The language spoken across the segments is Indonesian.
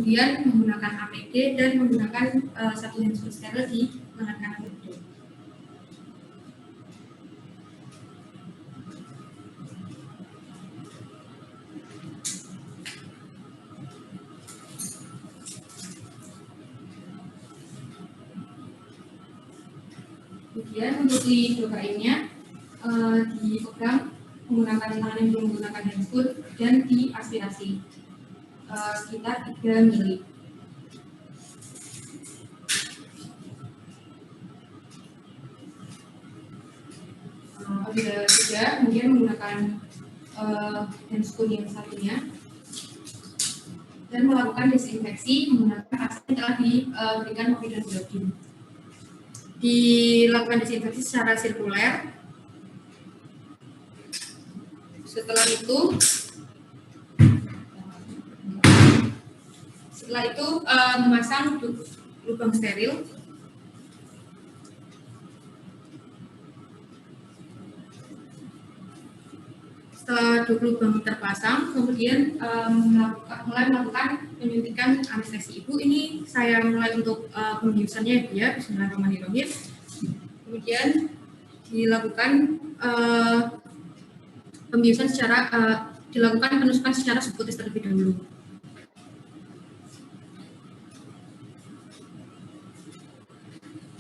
kemudian menggunakan APD dan menggunakan satu handphone steril di lengan kanan itu. Kemudian untuk lidokainnya dipegang menggunakan tangan yang belum menggunakan handphone dan diaspirasi sekitar 3 mili. Apabila sudah, kemudian menggunakan handscoon yang satunya dan melakukan desinfeksi menggunakan aspek yang telah diberikan Povidone. Dilakukan desinfeksi secara sirkuler. Setelah itu memasang lubang steril. Setelah lubang terpasang, kemudian mulai melakukan penyuntikan anestesi. Ibu, ini saya mulai untuk pembiusannya ya, Bismillahirrahmanirrahim. Kemudian dilakukan pembiusan secara dilakukan penusukan secara subkutis terlebih dahulu.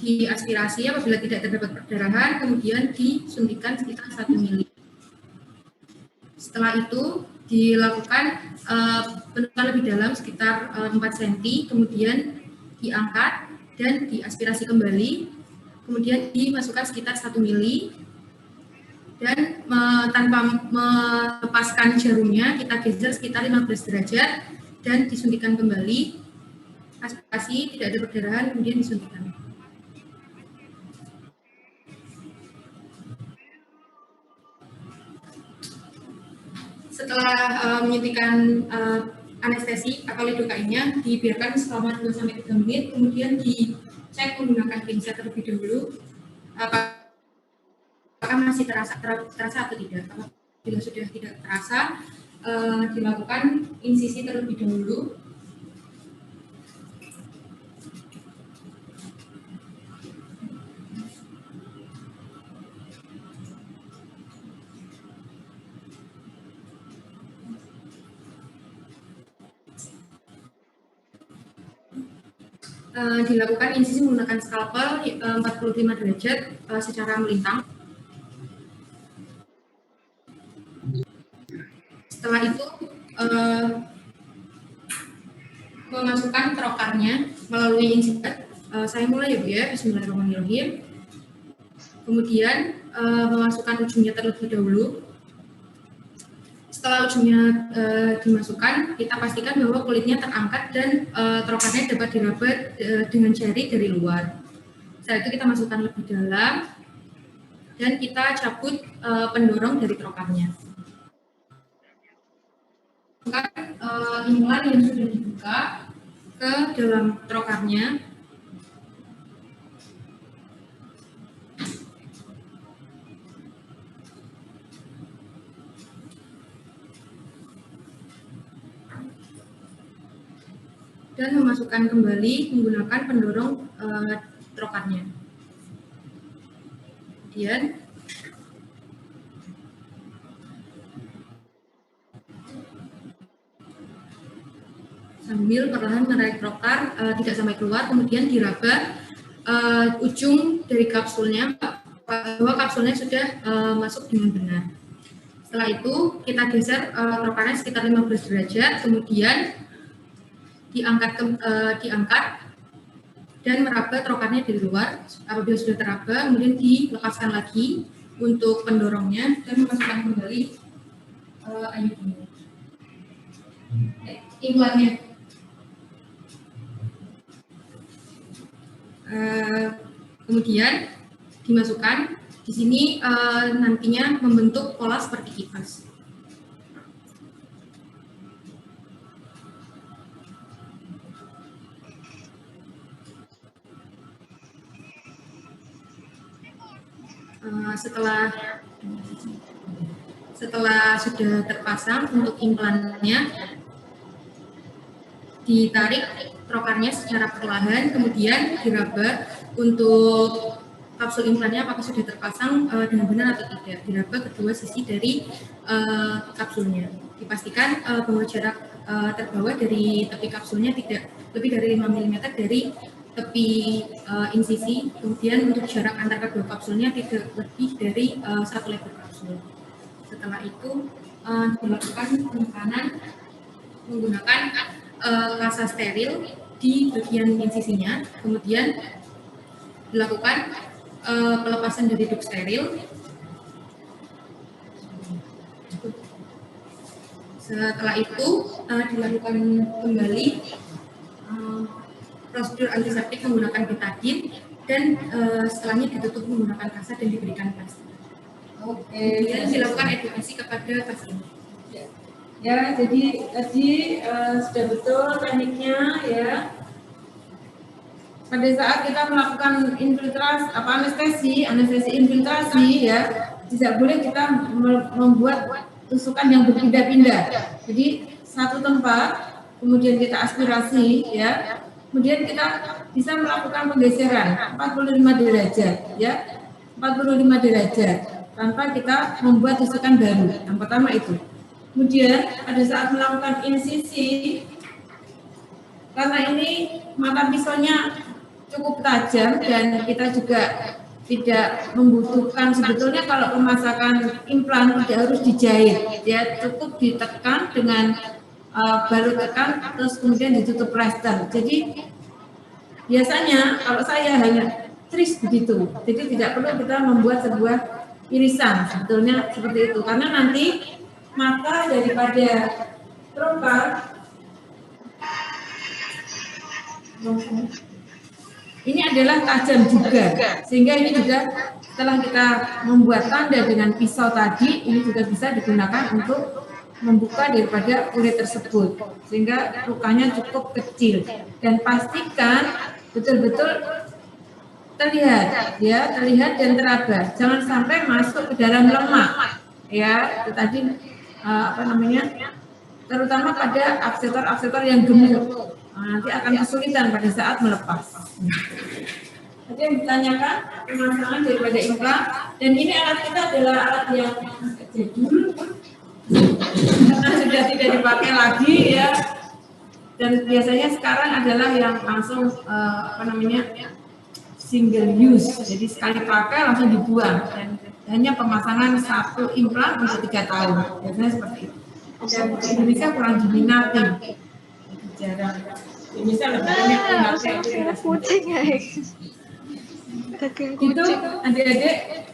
Diaspirasi apabila tidak terdapat perdarahan, kemudian disuntikan sekitar 1 mili. Setelah itu dilakukan penusukan lebih dalam sekitar 4 cm, kemudian diangkat dan diaspirasi kembali, kemudian dimasukkan sekitar 1 mili, dan tanpa melepaskan jarumnya kita geser sekitar 15 derajat dan disuntikan kembali. Aspirasi, tidak ada perdarahan, kemudian disuntikan. Setelah menyuntikkan anestesi atau lidokainnya, dibiarkan selama 2-3 menit, kemudian dicek menggunakan pinset terlebih dahulu apakah masih terasa atau tidak. Bila sudah tidak terasa, dilakukan insisi terlebih dahulu. Dilakukan insisi menggunakan skalpel 45 derajat secara melintang. Setelah itu memasukkan trokarnya melalui insikat. Saya mulai ya Bu ya, Bismillahirrahmanirrahim. Kemudian memasukkan ujungnya terlebih dahulu. Setelah ujungnya dimasukkan, kita pastikan bahwa kulitnya terangkat dan trokarnya dapat diraba dengan jari dari luar. Setelah itu kita masukkan lebih dalam dan kita cabut pendorong dari trokarnya. Implan yang sudah dibuka ke dalam trokarnya. Dan memasukkan kembali menggunakan pendorong trokarnya. Kemudian sambil perlahan menarik trokar tidak sampai keluar, kemudian diraba ujung dari kapsulnya bahwa kapsulnya sudah masuk dengan benar. Setelah itu kita geser trokarnya sekitar 15 derajat, kemudian diangkat dan meraba trokarnya dari luar. Apabila sudah teraba, kemudian dilepaskan lagi untuk pendorongnya dan memasukkan kembali implannya. Kemudian dimasukkan di sini nantinya membentuk pola seperti kipas. Setelah sudah terpasang untuk implannya, ditarik trokarnya secara perlahan, kemudian diraba untuk kapsul implannya apakah sudah terpasang dengan benar atau tidak. Diraba kedua sisi dari kapsulnya. Dipastikan bahwa jarak terbawa dari tepi kapsulnya tidak lebih dari 5 mm dari tepi insisi. Kemudian untuk jarak antar kedua kapsulnya tidak lebih dari 1 lebar kapsul. Setelah itu dilakukan penekanan menggunakan kasa steril di bagian insisinya, kemudian dilakukan pelepasan dari duk steril. Setelah itu dilakukan kembali prosedur antiseptik menggunakan betadine dan setelahnya ditutup menggunakan kasa dan diberikan plastik. Kemudian dilakukan edukasi kepada pasien. Ya, jadi tadi sudah betul tekniknya ya. Pada saat kita melakukan infiltrasi, anestesi infiltrasi ya, tidak boleh kita membuat tusukan yang berpindah-pindah. Jadi satu tempat, kemudian kita aspirasi ya, kemudian kita bisa melakukan penggeseran 45 derajat ya, 45 derajat tanpa kita membuat tusukan baru. Yang pertama itu. Kemudian pada saat melakukan insisi, karena ini mata pisaunya cukup tajam dan kita juga tidak membutuhkan, sebetulnya kalau pemasakan implan tidak harus dijahit, ya cukup ditekan dengan baru tekan terus kemudian ditutup plester. Jadi biasanya kalau saya hanya tris begitu, jadi tidak perlu kita membuat sebuah irisan, sebetulnya seperti itu, karena nanti maka daripada trokar ini adalah tajam juga, sehingga ini juga setelah kita membuat tanda dengan pisau tadi, ini juga bisa digunakan untuk membuka daripada kulit tersebut, sehingga lukanya cukup kecil dan pastikan betul-betul terlihat, ya terlihat dan teraba, jangan sampai masuk ke dalam lemak, ya itu tadi terutama pada aksetor yang gemuk, nanti akan kesulitan pada saat melepas. Jadi yang ditanyakan permasalahan daripada implan, dan ini alat kita adalah alat yang jadul karena sudah tidak dipakai lagi ya, dan biasanya sekarang adalah yang langsung single use, jadi sekali pakai langsung dibuang dan hanya pemasangan satu implan untuk 3 tahun, biasanya seperti itu. Dan di Indonesia kurang diminati, jarang. Indonesia lebih banyak minatnya kucing ya. Daging itu kucing. adik-adik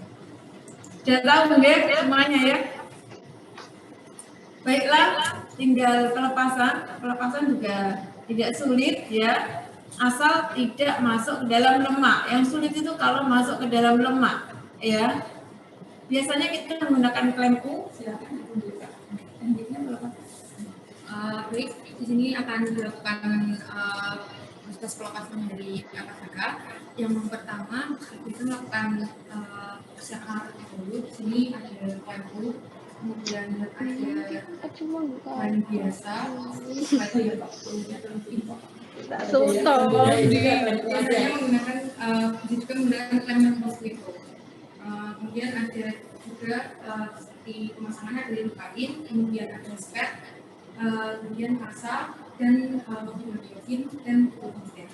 sudah tahu nggak semuanya ya. Baiklah, tinggal pelepasan juga tidak sulit ya, asal tidak masuk ke dalam lemak. Yang sulit itu kalau masuk ke dalam lemak ya. Biasanya kita menggunakan klemku, silakan ditunjukkan. Baik, di sini akan dilakukan proses pelepasan dari AKK. Yang pertama kita melakukan CR dulu. Di sini ada klemku, kemudian ada bahan biasa, ada Soto. biasanya menggunakan klem yang mosquito. Kemudian ada juga seperti pemasangannya dari lukain, kemudian ada spet, kemudian kasa dan hidrogen dan hidrogen.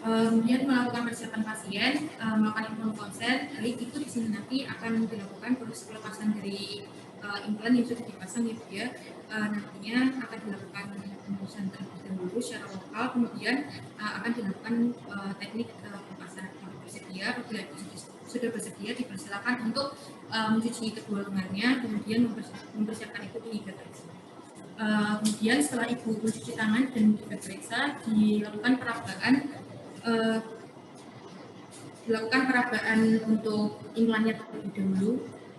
Kemudian melakukan persiapan pasien, melakukan implan konsen. Baik itu di sini nanti akan dilakukan proses pelepasan dari implan yang sudah dipasang itu ya. Nantinya akan dilakukan pembusuhan terlebih dahulu secara lokal, kemudian akan dilakukan teknik pelepasan bersedia. Apabila sudah bersedia, dipersilakan untuk mencuci kedua lengannya, kemudian mempersiapkan itu di bed rest. Kemudian setelah ibu mencuci tangan dan di bed rest, dilakukan perabaan untuk implannya terlebih dahulu.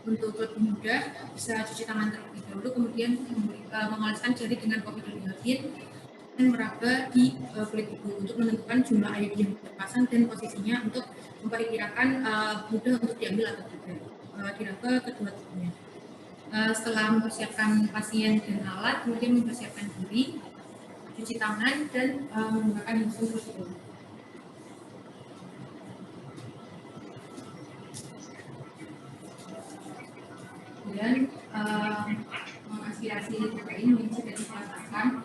Untuk lebih mudah bisa cuci tangan terlebih dahulu, kemudian mengoleskan jari dengan povidone dan meraba di kulit ibu untuk menentukan jumlah air yang terpasang dan posisinya untuk memperkirakan mudah untuk diambil atau tidak. Diraba kedua tubuhnya. Setelah mempersiapkan pasien dan alat, kemudian mempersiapkan diri. Di cuci tangan dan menggunakan hand sanitizer. Kemudian mengaspirasi ini mengisi dan merasakan.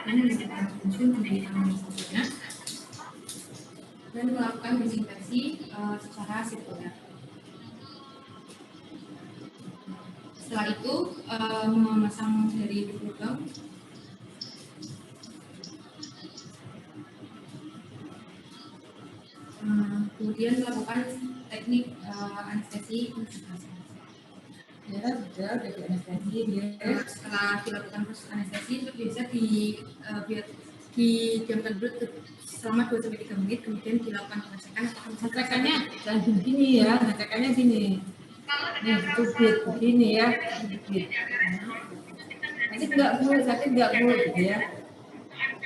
Dan menggunakan unsur di tangan sebelumnya dan melakukan desinfeksi secara sirkuler. Setelah itu memasang dari lubang. Kemudian melakukan teknik anestesi intubasi. Ya, sudah di anestesi dia. Setelah dilakukan proses anestesi itu bisa didiamkan dulu selama 2-3 menit, kemudian dilakukan pengecekan. Ngecekannya jangan begini ya, ngecekannya gini. Nih, cubit begini ya, cubit. Sakit nggak Bu? Sakit nggak Bu? Gitu ya.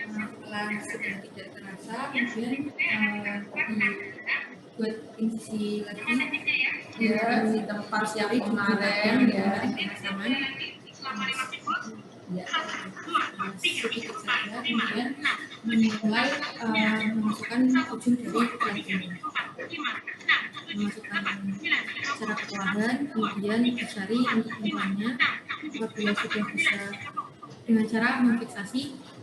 Setelah sudah tidak terasa, kemudian dibuat insisi lagi Ya, di tempat yang kemarin ya. Aman. Ya. Sedikit saja, kemudian mulai memasukkan ujung dari pelancong. Memasukkan cara perlahan, kemudian dicari untuk implannya. Apabila sudah bisa dengan cara memfiksasi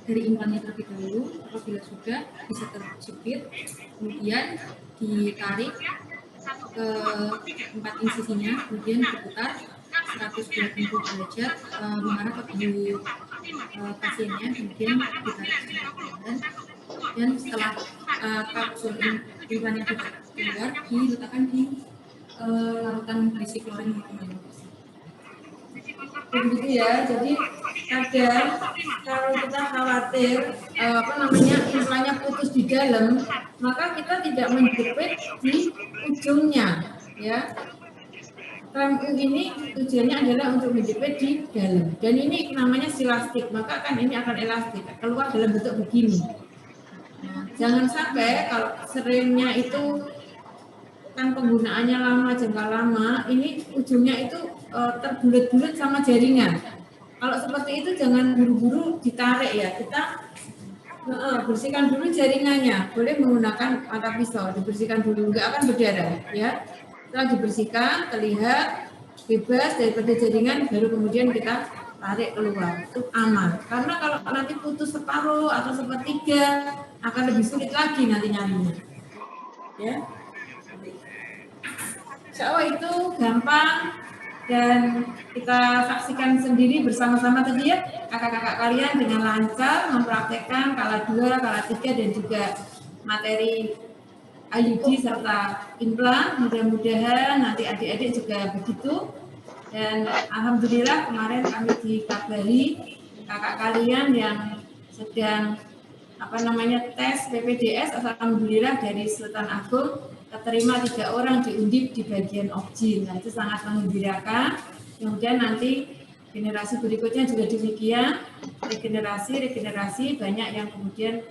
dari implannya terlebih dahulu, apabila sudah bisa terjepit, kemudian ditarik ke tempat insisinya, kemudian diputar 180 derajat mengarah ke tubuh pasiennya, kemudian ditarik dan setelah kapsul implannya keluar, diletakkan di larutan berisi klorin 5,5%. Begitu ya, jadi kadang kalau kita khawatir implannya putus di dalam, maka kita tidak menjepit di ujungnya ya. Rem U ini tujuannya adalah untuk menjepit di dalam, dan ini namanya silastik, maka kan ini akan elastik keluar dalam bentuk begini. Nah, jangan sampai kalau seringnya itu kan penggunaannya lama, jangka lama, ini ujungnya itu terbulet-bulet sama jaringan. Kalau seperti itu jangan buru-buru ditarik ya, kita bersihkan dulu jaringannya. Boleh menggunakan mata pisau, dibersihkan dulu, nggak akan berdarah ya. Setelah dibersihkan, terlihat bebas daripada jaringan, baru kemudian kita tarik keluar, itu aman. Karena kalau nanti putus separuh atau sepertiga, akan lebih sulit lagi nanti nyarinya. Ya. Insya Allah itu gampang dan kita saksikan sendiri bersama-sama tadi ya, kakak-kakak kalian dengan lancar mempraktekkan kala 2, kala 3 dan juga materi IUD serta implan. Mudah-mudahan nanti adik-adik juga begitu. Dan alhamdulillah kemarin kami dikabari kakak kalian yang sedang tes PPDS, alhamdulillah dari Sultan Agung terima 3 orang diundip di bagian objin. Nah, itu sangat menggembirakan. Kemudian nanti generasi berikutnya juga demikian, regenerasi banyak yang kemudian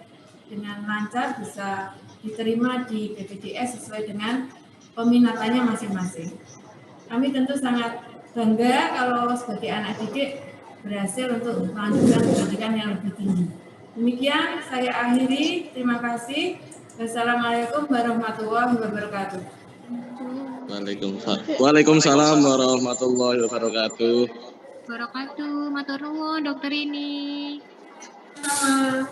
dengan lancar bisa diterima di PPDS sesuai dengan peminatannya masing-masing. Kami tentu sangat bangga kalau sebagai anak didik berhasil untuk melanjutkan pendidikan yang lebih tinggi. Demikian saya akhiri. Terima kasih. Wassalamualaikum warahmatullahi wabarakatuh. Waalaikumsalam warahmatullahi wabarakatuh. Matur nuwun dokter ini. Sama.